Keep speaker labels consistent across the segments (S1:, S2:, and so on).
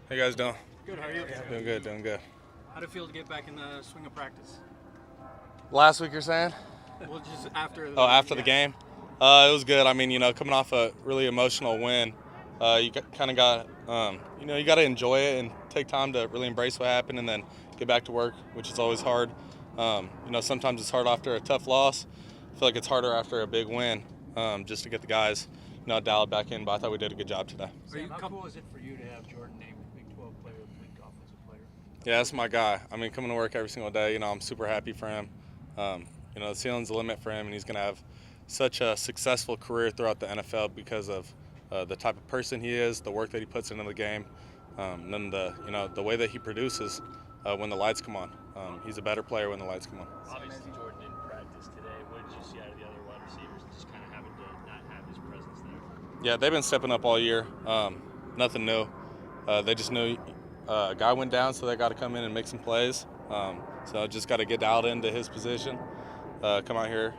S1: How you guys doing?
S2: Good, how are you?
S1: Doing good, doing good.
S2: How'd it feel to get back in the swing of practice?
S1: Last week you're saying?
S2: Well, just after the
S1: After the game? It was good. I mean, coming off a really emotional win, you kind of got, you got to enjoy it and take time to really embrace what happened and then get back to work, which is always hard. Sometimes it's hard after a tough loss. I feel like it's harder after a big win, just to get the guys, dialed back in. But I thought we did a good job today.
S3: Sam, how cool is it for you to have Jordan named Big 12 Player of the Week Offensive Player?
S1: Yeah, that's my guy. I mean, coming to work every single day, I'm super happy for him. The ceiling's the limit for him, and he's going to have such a successful career throughout the NFL because of the type of person he is, the work that he puts into the game, and then the way that he produces when the lights come on. He's a better player when the lights come on.
S4: Obviously, Jordan didn't practice today. What did you see out of the other wide receivers and just kind of having to not have his presence there?
S1: Yeah, they've been stepping up all year. Nothing new. They just knew a guy went down, so they got to come in and make some plays. So just got to get dialed into his position, come out here,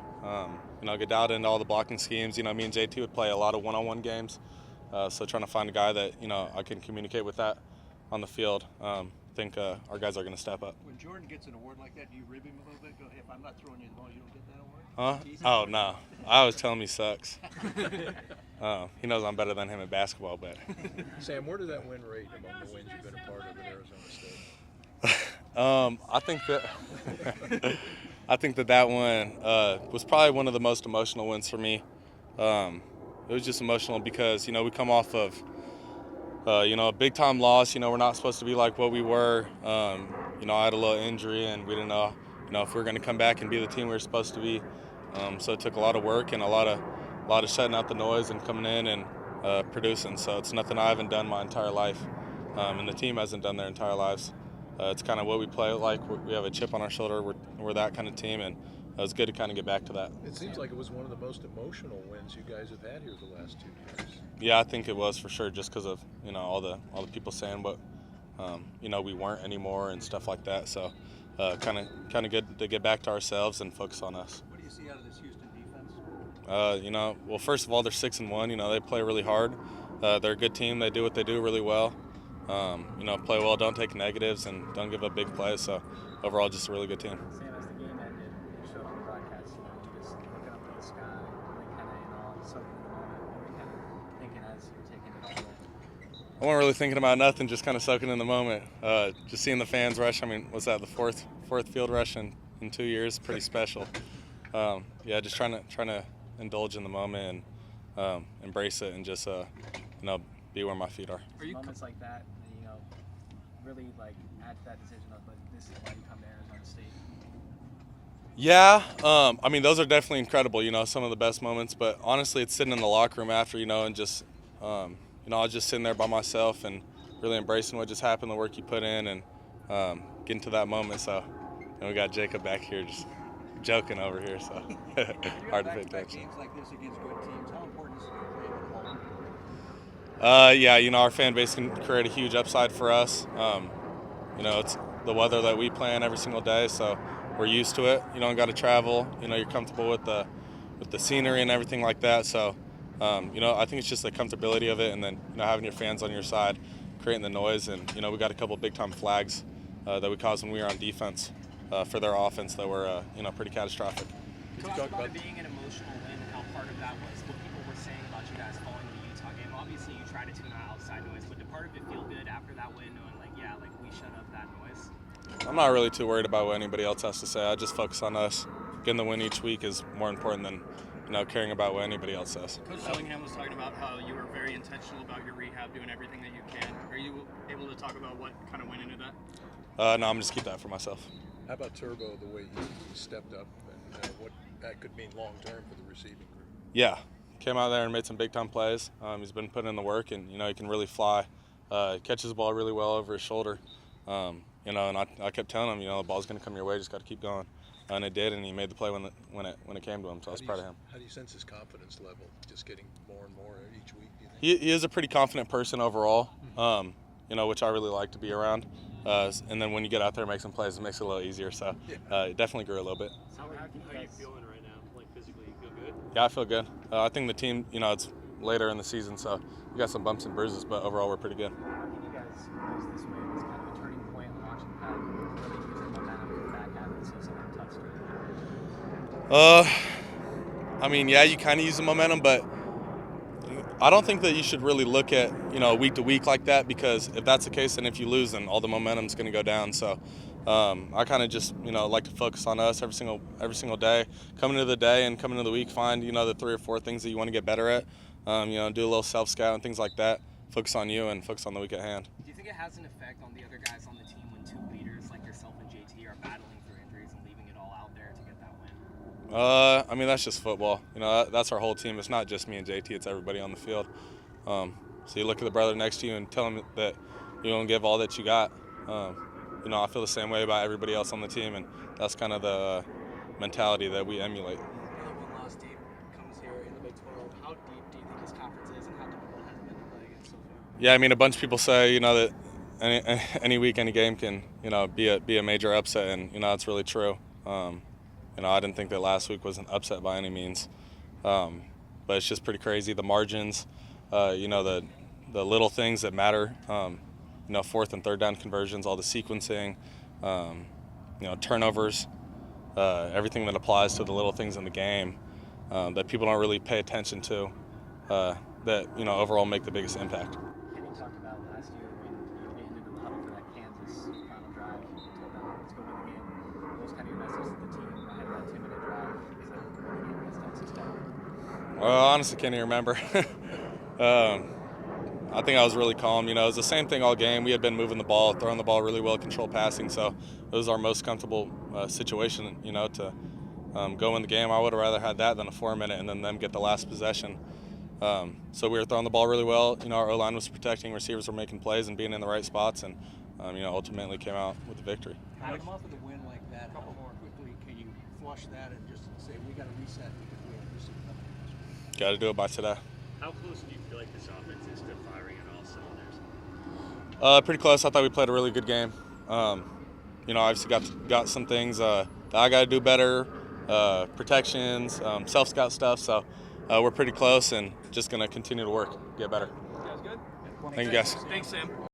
S1: get dialed into all the blocking schemes. Me and JT would play a lot of one-on-one games, so trying to find a guy that, I can communicate with that on the field. I think our guys are going to step up.
S3: When Jordan gets an award like that, do you rib him a little bit? Go, hey, if I'm not throwing you the ball, you don't get that award?
S1: Huh? Oh, no. I always tell him he sucks. He knows I'm better than him at basketball, but.
S5: Sam, where did that win rate among the wins you've been a part of at Arizona State?
S1: I think that one was probably one of the most emotional wins for me. It was just emotional because, we come off of, a big-time loss. We're not supposed to be like what we were. I had a little injury, and we didn't know, if we were going to come back and be the team we were supposed to be. So it took a lot of work and a lot of shutting out the noise and coming in and producing. So it's nothing I haven't done my entire life, and the team hasn't done their entire lives. It's kind of what we play like. We have a chip on our shoulder. We're that kind of team, and it was good to kind of get back to that.
S5: It seems like it was one of the most emotional wins you guys have had here the last 2 years.
S1: Yeah, I think it was for sure, just because of all the people saying what we weren't anymore and stuff like that. So kind of good to get back to ourselves and focus on us.
S3: What do you see out of this Houston defense?
S1: Well, first of all, they're 6-1. They play really hard. They're a good team. They do what they do really well. Play well, don't take negatives, and don't give up big plays. So overall, just a really good team.
S6: Sam, as the game ended, you showed on the broadcast, you just looking up at the sky, really kind of, soaking in the moment. What were you kind of thinking as you were taking it all?
S1: I wasn't really thinking about nothing, just kind of soaking in the moment. Just seeing the fans rush. I mean, what's that? The fourth field rush in 2 years, pretty special. Just trying to indulge in the moment and embrace it and just be where my feet are.
S6: Are you moments like that, really add to that decision of this is why you come to Arizona State?
S1: Yeah, those are definitely incredible. Some of the best moments. But honestly, it's sitting in the locker room after, and just, I was just sitting there by myself and really embracing what just happened, the work you put in, and getting to that moment. So, we got Jacob back here just joking over here. So hard to pay attention.
S3: Games like this against good teams, how important is it to play at home?
S1: Our fan base can create a huge upside for us. It's the weather that we play in every single day, so we're used to it. You don't got to travel. You're comfortable with the scenery and everything like that. So, I think it's just the comfortability of it, and then having your fans on your side, creating the noise, and we got a couple big time flags that we caused when we were on defense for their offense that were pretty catastrophic.
S7: Talk about it being an emotional win and how part of that was what people were saying about you guys following the Utah game. Obviously, you try to tune out outside noise, but did part of it feel good after that win, knowing we shut up that noise?
S1: I'm not really too worried about what anybody else has to say. I just focus on us. Getting the win each week is more important than caring about what anybody else says.
S2: Coach Dillingham was talking about how you were very intentional about your rehab, doing everything that you can. Are you able to talk about what kind of went into that?
S1: No, I'm just keep that for myself.
S5: How about Turbo, the way he stepped up, and what that could mean long-term for the receiving group?
S1: Yeah, came out there and made some big-time plays. He's been putting in the work, and, he can really fly. Catches the ball really well over his shoulder. And I kept telling him, the ball's going to come your way, just got to keep going. And it did, and he made the play when it came to him, so I was proud of him.
S5: How do you sense his confidence level, just getting more and more each week, do you think?
S1: He is a pretty confident person overall, which I really like to be around. And then when you get out there and make some plays, it makes it a little easier. So it definitely grew a little bit.
S4: How are you feeling right now? Physically, you feel good?
S1: Yeah, I feel good. I think the team, it's later in the season, so we got some bumps and bruises, but overall we're pretty good.
S6: How can you guys use this win as kind of a turning point in launching pad, really using momentum in the back half of the season and tough streak?
S1: I mean, yeah, you kind of use the momentum, but I don't think that you should really look at, week to week like that, because if that's the case, then if you lose, then all the momentum's going to go down. So I kind of just, like to focus on us every single day, coming into the day and coming into the week, find, the 3 or 4 things that you want to get better at, do a little self-scout and things like that, focus on you and focus on the week at hand.
S7: Do you think it has an effect on the other guys on the team when 2 leaders like yourself and JT are battling through injuries and leaving it all out there to get that win?
S1: I mean, that's just football. That's our whole team. It's not just me and JT. It's everybody on the field. So you look at the brother next to you and tell him that you're going to give all that you got. I feel the same way about everybody else on the team, and that's kind of the mentality that we emulate.
S2: Another one-loss team comes here in the Big 12. How deep do you think this conference is, and how difficult has it been to play against so far?
S1: Yeah, I mean, a bunch of people say, that any week, any game can, be a major upset, and it's really true. I didn't think that last week was an upset by any means, but it's just pretty crazy. The margins, the little things that matter, 4th and 3rd down conversions, all the sequencing, turnovers, everything that applies to the little things in the game that people don't really pay attention to, that overall make the biggest impact.
S6: Kenny talked about last year when you were getting into the huddle for that Kansas final drive. You told them, let's go win the game. What was kind of your message to the team ahead of that 2-minute drive against Texas Tech?
S1: Well, honestly, can't even remember. I think I was really calm. It was the same thing all game. We had been moving the ball, throwing the ball really well, control passing. So it was our most comfortable situation, to go in the game. I would have rather had that than a 4-minute and then them get the last possession. So we were throwing the ball really well. Our O-line was protecting, receivers were making plays and being in the right spots, and ultimately came out with the victory.
S3: How to come off with a win like that? How quickly can you flush that and just say we got to reset because we have this coming?
S1: Got to do it by today.
S4: How close do you feel like this offense is to firing on all cylinders?
S1: Pretty close. I thought we played a really good game. Obviously got some things that I got to do better, protections, self-scout stuff. So we're pretty close and just going to continue to work, get better.
S2: You guys good?
S1: Thank you, guys.
S2: Thanks, Sam.